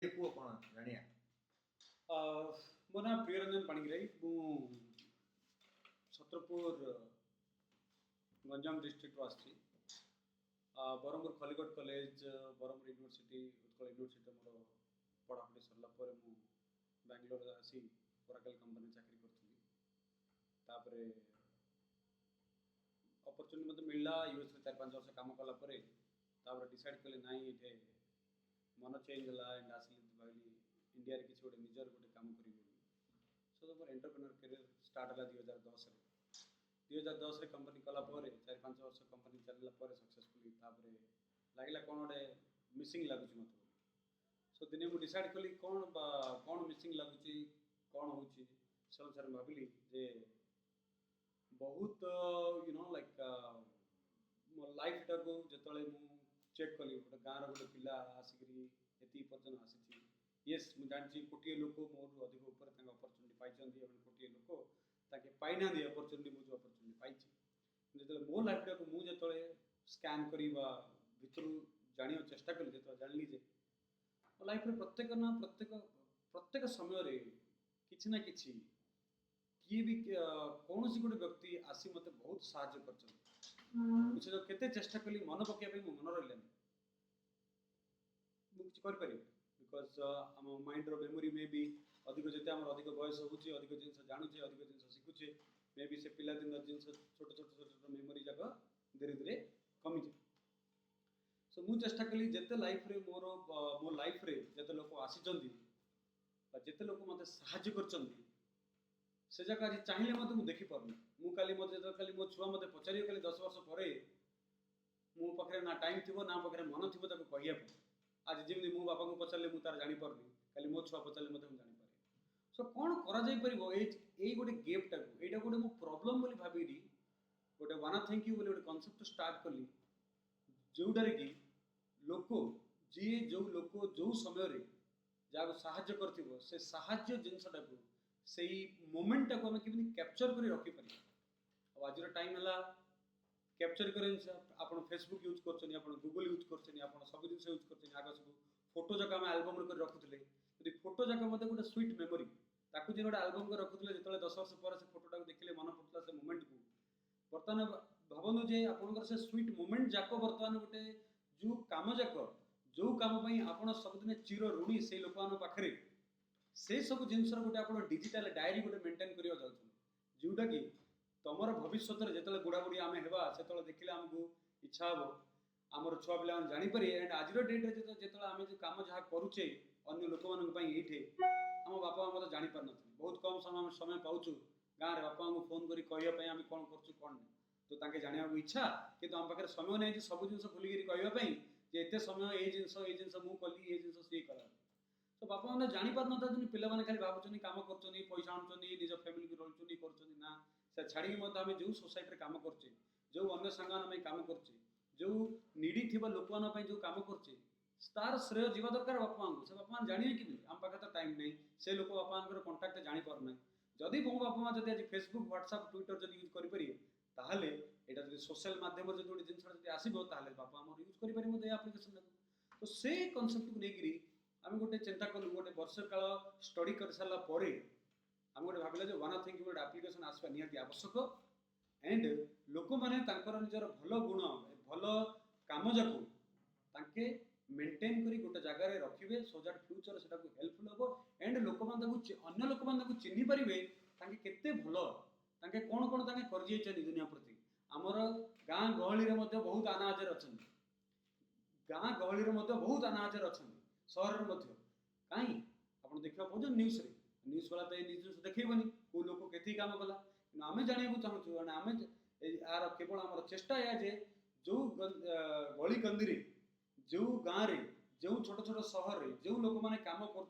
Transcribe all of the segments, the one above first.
ପୁଅ କ'ଣ ଜାଣିଆ? ମୋ ନାଁ ପ୍ରିୟରଞ୍ଜନ ପାଣିଗ୍ରାହୀ। ମୁଁ ଛତ୍ରପୁର ଗଞ୍ଜାମ ଡିଷ୍ଟ୍ରିକ୍ଟରୁ ଆସିଛି। Brahmapur Khallikote college, Brahmapur university, Utkal university ମୋର ପଢ଼ାପଢ଼ି ସରିଲା ପରେ ମୁଁ ବାଙ୍ଗାଲୋର ଆସି ଓରାକଲ୍ କମ୍ପାନୀ ଚାକିରି କରିଥିଲି। ତାପରେ ଅପରଚୁନିଟି ମୋତେ ମିଳିଲା ୟୁଏସ୍ରେ 4-5 ବର୍ଷ କାମ କଲା ପରେ। ତାପରେ ଡିସାଇଡ୍ କଲି ନାଇଁ ଏଠି ମନ ଚେଞ୍ଜ ହେଲା ଏଣ୍ଡ ଆସିଲି ଭାବିଲି इंडिया किसी गोटे निजर गोटे काम करी सो मोर एंटरप्रेन्योर करियर स्टार्ट है 2010 2010 कंपनी कला 4-5 वर्ष कंपनी चलला सक्सेसफुली लगे कौन गोटे मिसिंग लगुच मत सो दिने मुझे डिसाइड कली कौन मिसिंग लगुच कौन हो अनुसार भाविली जे बहुत यू नो लाइक मो लाइफ टाक जो चेक कली गोटे गाँव गोटे पिला आसिक पर्यटन आसी येस मुझे जानी कोटे लोक मोर अधिक ऊपर अपरचुनिटी पाई कोटे लोक ताके पाईना अपरचुनिटी मुझे अपरचुनिटी पाई जो मो लाइफ टाक मुझे स्कैन करवा भितर जाना चेष्टा कली जो जानी जे मो लाइफ प्रत्येक ना प्रत्येक समय किसी ना किसी किए भी कौन सी गोटे व्यक्ति आसी मत बहुत साहाଯ୍य कर केते चेष्टा कली मन पकड़ मो मन रहा मुझे कर बिकज आम माइंड मेमोरी में भी अधिक जिते अधिक बयस होची अधिक जिन जानूचे अधिक जिन शिखुचे मे भी से पिला दिन जिन छोट छोट छोट छोट मेमोरी जाक धीरे धीरे कमी जाए सो मुझे चेष्टा कली जिते लाइफ रे मोर मो लाइफ रे जिते लोक आसी जिते लोक मत साहाଯ୍य कर से जगह आज चाहिए मत मुझे देखिपार मु काली मो छुआ मत पचार कल 10 वर्ष पर मो पाखे ना टाइम थी ना पाखे मन थी कहवाई आज जमी मो बापा को पचारे मुझे तार जापरनी खाली मो छुआ पचारे मत जापर सो कौन कर गोटे गेप टाक यहाँ गोटे मो प्रोब्लेम बोली भावी गोटे वाना थैंक यू बोली गोटे कनसेप्ट स्टार्ट कली जोटार कि लोक जी जो लोक जो समय जहाँ साहाଯ୍य कर से साहाଯ୍य जिनसटा से मोमेंट टाक आम केमी कैप्चर कर रखिपर आज टाइम है कैप्चर करें आप फेसबुक यूज कर गूगल यूज कर सब जिन यूज कर आग सब फोटो जाक आम आलबम कर रखुले यदि फोटो जाक मत गोटे स्वीट मेमोरी ताकू जो गोटे आलबम कर रखुले जो 10 वर्ष पर से फोटोटा देखिले मन पड़ता से मोमेंट को बर्तमान भावनु जे आपंकर से स्वीट मोमेंट जाक बर्तमान गोटे जो काम जाक जो कम आप सबुदिन चिर ऋणी से लोक पाखे से सब जिन गोटे आप डिजिटल डायरी गोटे मेंटेन करवा जाऊँ जोटा कि तुम भविष्य जो बुढ़ा बुढ़ी आम हेबा से देखिले आमको इच्छा हम आमर छुआ पिला जापर एंड आज डेट्रे जो आम जो कम जहाँ करुचे अन्य लोक मानी ये आम बापा मत जापर न बहुत कम समय पाचु गाँव में बापा को फोन कर कहवाई आम कौन कौन तो ताके जाना इच्छा कि आम पाखे समय नहीं सब जिन भूलिक कहवाई एत समय ये जिन मुझे कली ये जिन सी कला तो बापा मैंने जापार ना पिला खाली भावुँ कम कर पैसा आणुन निज फैमिली रोचुन करना से छाड़ी मत आम जो सोसाइटी कम करचे जो अन्य सांग कम करचे जो निडी थी लोक मान जो कम करचे तार श्रेय जीवा दरकार बापा से बापा जानिए कि आम पाखे तो टाइम नहीं से लोक बापा कंटाक्ट जापार ना जदि मो बापा माँ जब आज फेसबुक व्हाट्सएप ट्विटर जब यूज करेंगे ताहले एटा जब सोशल माध्यम जो गोटे जिन आसो बापा आम यूज करें आप्लिकेसन तो से कनसेप्ट को लेकर आम गोटे चिंता कलु गोटे वर्ष काल स्टडी कर सारापर आम गोटे भाविला जो वन थिंक गोटे आप्लिकेसन आसवा निहाती आवश्यक एंड लोक मैंने निजर भल गुण भल कम जाके मेंटेन करी गोटे जगार रखिए सो दैट फ्यूचर से हेल्पफुल हम एंड लोक अन्य लोक मैंने चिन्ह पारे केते भल ताके कौन कौन कर दुनिया प्रति आमर गाँ गहली बहुत अनाहजर अच्छा गाँ गहली बहुत अनाहजर अच्छा सहर कहीं आप देखा पाँच न्यूज न्यूज वाला तो न्यूज देखनी कौ लोक के कम कला आम जानू चाहूँ आम यार केवल आम चेष्टा या जे जो गली कंदी जो गाँव में जो छोट छोट सहर में जो लोक मैंने कम कर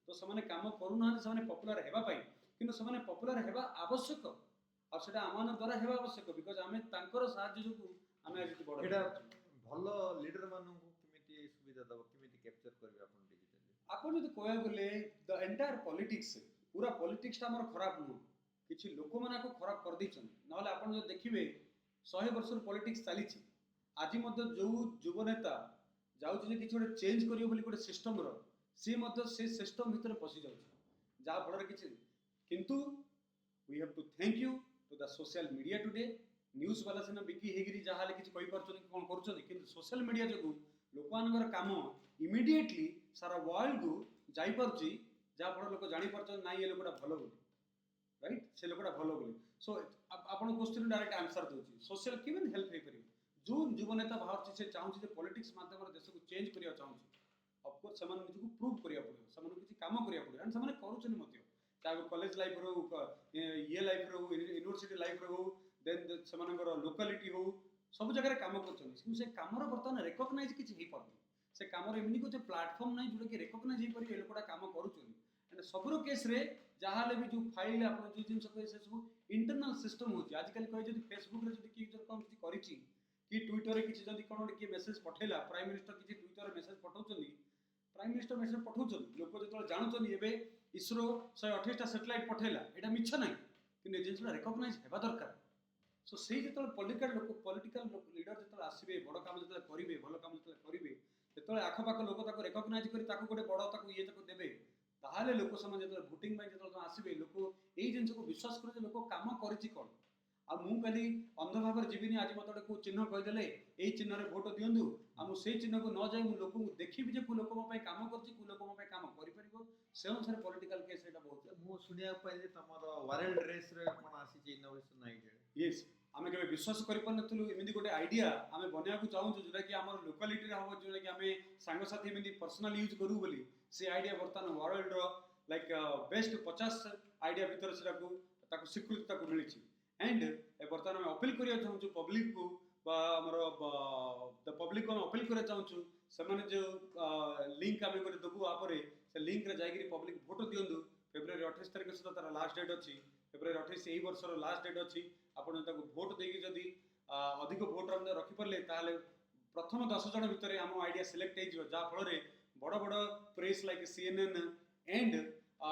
तो से कम करूना से पपुलर होगापाई कि पपुलर होगा आवश्यक आम द्वारा होगा आवश्यक बिकज आम साहाଯ୍य जो आम आज बड़ा भल लीडर मानू सुविधा दब केमी कैप्चर करेंगे आप जो कह गले द एंटायर पॉलिटिक्स पूरा पॉलिटिक्स आम खराब नुह किसी लोक मैंने खराब कर ना आप जो देखिए 100 वर्ष पॉलिटिक्स चली आज जो युवनेता जाऊँ किसी गोटे चेंज कर गोटे सिस्टम सी मध्य से सिस्टम भितर पशि जाउछि जा फल किछि किंतु we have to thank you to the social media today news वाला सिना बिकी हेगिरी जहाले किछि कहि परछन कोन करछन किंतु सोशल मीडिया जगु लोकमानकर काम इमिडिएटली सारा वर्ल्ड को जाई परछि जा फल लोक जानि परछन नाइ ए लोकटा भलो बोली राइट से लोकटा भलो बोली सो आपण क्वेश्चन डायरेक्ट आंसर दोछि सोशल केवन हेल्प हे परियो जो युव नेता बाहर से चाहूँ जे पॉलिटिक्स माध्यम देश को चेंज करिया चाहूँ ऑफ कोर्स समान निज को प्रूव करिया पड़ियो समान किछि काम करिया पड़ियो एंड समान करूछन मते चाहे कॉलेज लाइफ रो ये लाइफ रो यूनिवर्सिटी लाइफ रो देन समानकर लोकालिटी हो सब जगह काम करछन से कामर बर्तमान रिकॉग्नाइज किछि हे परनी से कामर एमनी को प्लेटफॉर्म नै जोटा कि रिकॉग्नाइज हे परि ए लोकटा काम करूछन एंड सबरो केस रे जहाले भी जो फाइल आपण जो जिंस कहि से सब इंटरनल सिस्टम होची आजकल कहि जदी फेसबुक रे जदी कि कोन किछि करिछि कि ट्विटर रे किछि जदी कोन कि मेसेज पठेला प्राइम मिनिस्टर किछि ट्विटर रे मेसेज पठाउछन प्राइम मिनिस्टर मेसेज पठाउछन लोक जतल जानछन एबे इसरो 128 टा सैटेलाइट पठेला एटा मिछ नै कि एजेंसीला रिकॉग्नाइज हेबा दरकार सो सेही जतल पॉलिटिकल लीडर जतल आसीबे बड़ काम जतल करिवे भलो काम जतल करिवे जतल आखो पाखो लोक ताको रिकॉग्नाइज करी ताको गोटे बड़ ताको ये ताको देबे ताहाले लोक समाज जतल वोटिंग बाय जतल आसीबे लोक एई जिंस को विश्वास करे लोक काम करिछि कोन आ मु काली अंध भाबर जीविनी आज मते को चिन्ह कहि देले एई चिन्ह रे वोट दियंदु आ मु सेई चिन्ह को न जाय मु लोक को देखिबि जे को लोक म पय काम करछि को लोक म पय काम करि परिबो से अनुसार पॉलिटिकल केस एटा बहुत मु सुनिया पाइले तमर वारेल्ड रेस रे कोन आसी जे इनोवेशन आइडिया यस आमे केबे विश्वास करि पनथलु एमिदी गोटे आइडिया आमे बनिया को चाहू जोटा कि हमर लोकालिटी रे हबो जोटा कि आमे सांग साथी एमिदी पर्सनल यूज करू बोली से आइडिया बर्तन वर्ल्ड रो लाइक बेस्ट 50 आइडिया भीतर सेटा को ताको स्वीकृति ताको मिलिछि एंड ए बर्तन आमे अपील करिया चाहू पब्लिक को बा हमर द पब्लिक को अपील करिया चाहू से माने जो लिंक आमे करे दबु आपरे से लिंक रे जायगिरी पब्लिक वोट दियंदु फेब्रुवारी 28 तारिख सुधा तार लास्ट डेट अछि फेब्रुवारी 28 एही वर्ष रो लास्ट डेट अछि आपण ताको वोट देकी जदी अधिक वोट हम रखि परले ताले प्रथम 10 जन भितरे हम आइडिया सिलेक्ट हे जिवो जा फल रे बड़ बड़ प्रेस लाइक CNN एंड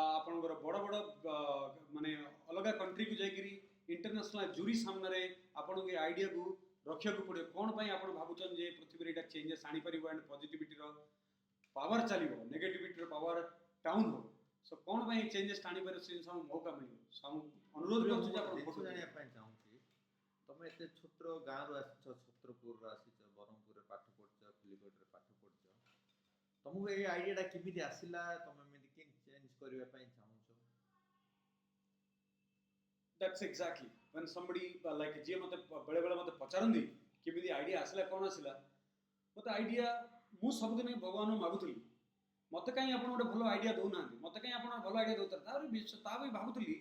आपनकर बड़ बड़ माने अलग कंट्री को जायगिरी इंटरनेशनल जूरी सामने रे आपण के आइडिया को रखिया को पड़े कोन पई आपण भाबुचन जे पृथ्वी रे एटा चेंजेस आनी परिबो एंड पॉजिटिविटी रो पावर चलिबो नेगेटिविटी रो पावर डाउन हो सो कोन पई चेंजेस आनी पर से हम मौका मिलियो हम अनुरोध करछु जे आपण फोटो जानिया पई चाहूची तमे एते छोट गां रो आसी छत्रपुर रो आसी बरमपुर रे पाठ पढछ खिलिकोट रे पाठ पढछ तमु ए आइडिया टा किमिति आसिला तमे मेदि के चेंज करिवा पई चाहूछ That's exactly when somebody like जे मते बळे बळे मते पचारंदी किमिति आइडिया आसिला कोन आसिला मते आइडिया मु सब दिन भगवान मागुतली मते काई आपण गोटे भलो आइडिया दउ नांती मते काई आपण भलो आइडिया दउतर ता भी भाबुतली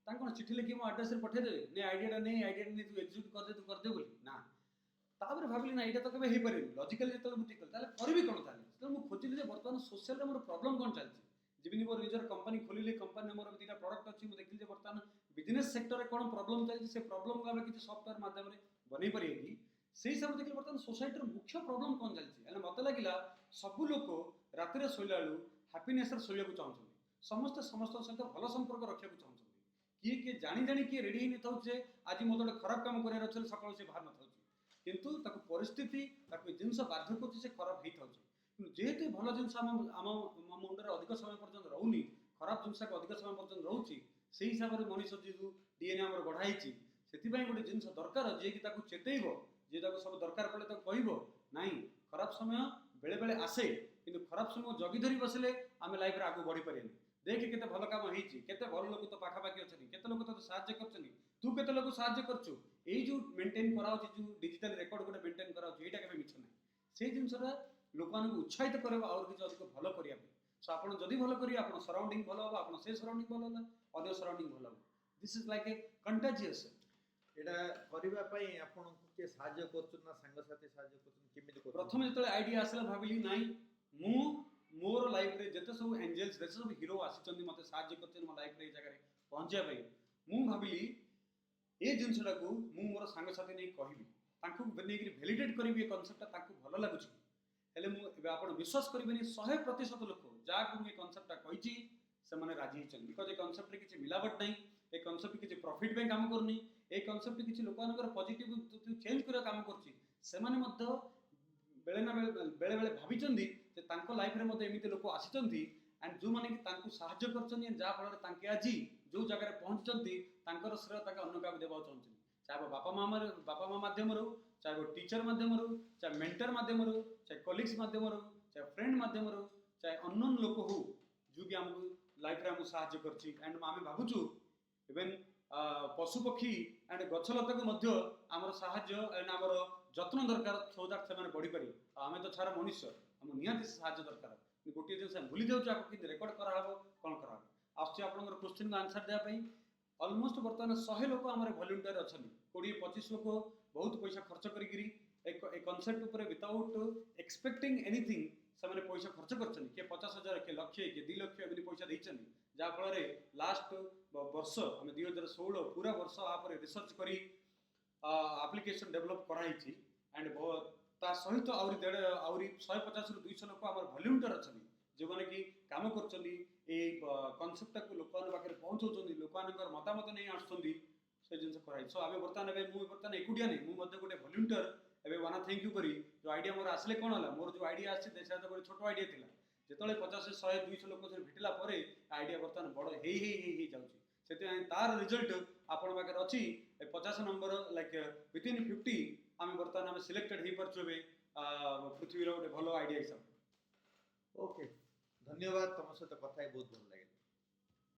तां कोन चिठी लिखि मो एड्रेस रे पठे देबे ने आइडिया ने तू एग्जीक्यूट कर दे बोली ना तापर भाबिली ना एटा तो केबे हे परिबे लॉजिकली जतल बुझिकल ताले करबी कोन ताले तो मु खोजिली जे वर्तमान सोशल रे मोर प्रॉब्लम कोन चलछि जिबिनी मोर निजर कंपनी खोलिले कंपनी मोर दिटा प्रोडक्ट अछि मु देखिल जे वर्तमान बिजनेस सेक्टर रे कोन प्रॉब्लम चलछि से प्रॉब्लम को हम किछि सॉफ्टवेयर माध्यम रे बनै परियेगी सेही सब देखिल वर्तमान सोसाइटी रे मुख्य प्रॉब्लम कोन चलछि एने मते लागिला सब लोक राति रे सोइलालु हैप्पीनेस रे सोइया को चाहछन समस्त सहित भलो संपर्क रखिया को चाहछन किए जानी जानी किए रेडी नै थाउ जे आज मते खराब काम करिया रछल सकाळ से बाहर न थाउ किंतु ताको परिस्थिति ताको जिंस बाध्य करछि से खराब हेइ थाउ जेहेतु भल जिनस आम मुंडे अधिक समय पर्यटन रोनी खराब जिनस अधिक समय पर्यटन रोचे से हिसाब से मनीष जो डीएनए आम गढ़ाई से गोटे जिनस दरकार जी कि चेतैब जी सब दरकार पड़े कह ना खराब समय बेले बेले आसे कि खराब समय जगी धरी बसले आम लाइफ रे आगू बढ़ी पारे देख केते भल काम होती केते भल लोक तो पाखापाखि अच्छा केते लोक तो साहाय्य कर तू केते लोक साहाय्य करछु एई जो मेंटेन कराउछि जो डिजिटल रिकॉर्ड गोटे मेंटेन कराउछि एटा केबे मिछ नै से जिनसरा लोक मानक उत्साहित करबा और किछ अधिक भलो करिया सो आपण जदी भलो करिया आपण सराउंडिंग भलो हो आपण से सराउंडिंग भलो होला अदर सराउंडिंग भलो हो this is like a contagious एटा करिबा पई आपण के साहाय्य करछु ना संग साथी साहाय्य करछु केमिति करछु प्रथम जतले आइडिया आसला भाबिली नाही मु मोर लाइफ रे जते सब एंजल्स जते सब हीरो आसिचंदी मते साहाय्य करछन म लाइफ रे जगह रे पहुंचिया पई मु भाबिली ए जिनसटा को मु मोर संग साथी नै कहिबी तांको नेगिरी वैलिडेट करबी ए कांसेप्ट तांको भलो लागुछि हेले मु एबे आपण विश्वास करिबेनी 100% लोक जा को ए कांसेप्ट कहिछि से माने राजी हिचन बिकॉज़ ए कांसेप्ट रे किछि मिलावट नै ए कांसेप्ट किछि प्रॉफिट पे काम करनी ए कांसेप्ट किछि लोकानकर पॉजिटिव चेंज करे काम करछि से माने मध्य बेले ना बेले बेले भाविचंदी जे तांको लाइफ रे मते एमिते लोक आसिचंदी एंड जो माने कि तांको सहाय्य करचंदी जा फल तांके आजी जो जगह रे पहुंचचंदी तांकर श्रेय ताके अन्य का देबा चाहछन चाहे वो बापा माँ माध्यम रो चाहे वो टीचर माध्यम रो चाहे मेंटर माध्यम रो चाहे कलीग्स माध्यम रो चाहे फ्रेंड माध्यम रो चाहे अननोन लोक हो जो कि हमको लाइफ रे हमको सहाय्य करछि एंड आमे भाबुछु इवन पशु पक्षी एंड गछलता को मध्य आमर सहाय्य एंड आमर जत्न दरकार सो दैट से बढ़ी पारे आमे तो छार मनुष्य हम निहाती सहाय्य दरकार गोटे जिन भूली जाऊँ आपको कि रेकर्ड कराब कौन कराब आसुच्छी आपंकर क्वेश्चन को आंसर देवाई अलमोस्ट बर्तमान 100 लोक आम भल्युंटियर अच्छा 20-25 लोक बहुत पैसा खर्च करी कनसेप्ट उपर विदाउट एक्सपेक्टिंग एनीथिंग से पैसा खर्च कर 50,000 किए लक्षे किए 2 लक्ष एमती पैसा देते जहाँफल लास्ट वर्ष आम 2016 पूरा वर्ष आप रिसर्च कर आप्लिकेसन डेभलप कराई एंड ता सहित आहरी 150 ରୁ 200 लोक आम भल्युंटियर अच्छा जो मैंने कि काम कर कनसेप्टा को लोक पाखे पहुँचाऊँ लोक मतामत नहीं आसुँच से जिन कराई सो आम बर्तमान बर्तमान एकुटिया नहीं मुझे गोटे भल्युंटियर एवं वाना थैंक यू करी जो आइडिया मोर आसले कौन है मोर जो आइडिया आसी तो छोट आइडिया थी जिते 50-100-200 लोक भेटला आइडिया बर्तमान बड़ हो जाऊँगी तार रिजल्ट आपण पाखे अच्छी 50 नंबर लाइक विथिन 50 आम बर्तमान आम सिलेक्टेड हो पार्छे पृथ्वी गोटे भल आइडिया हिसाब ओके धन्यवाद तुम सहित कथा बहुत भल लगे।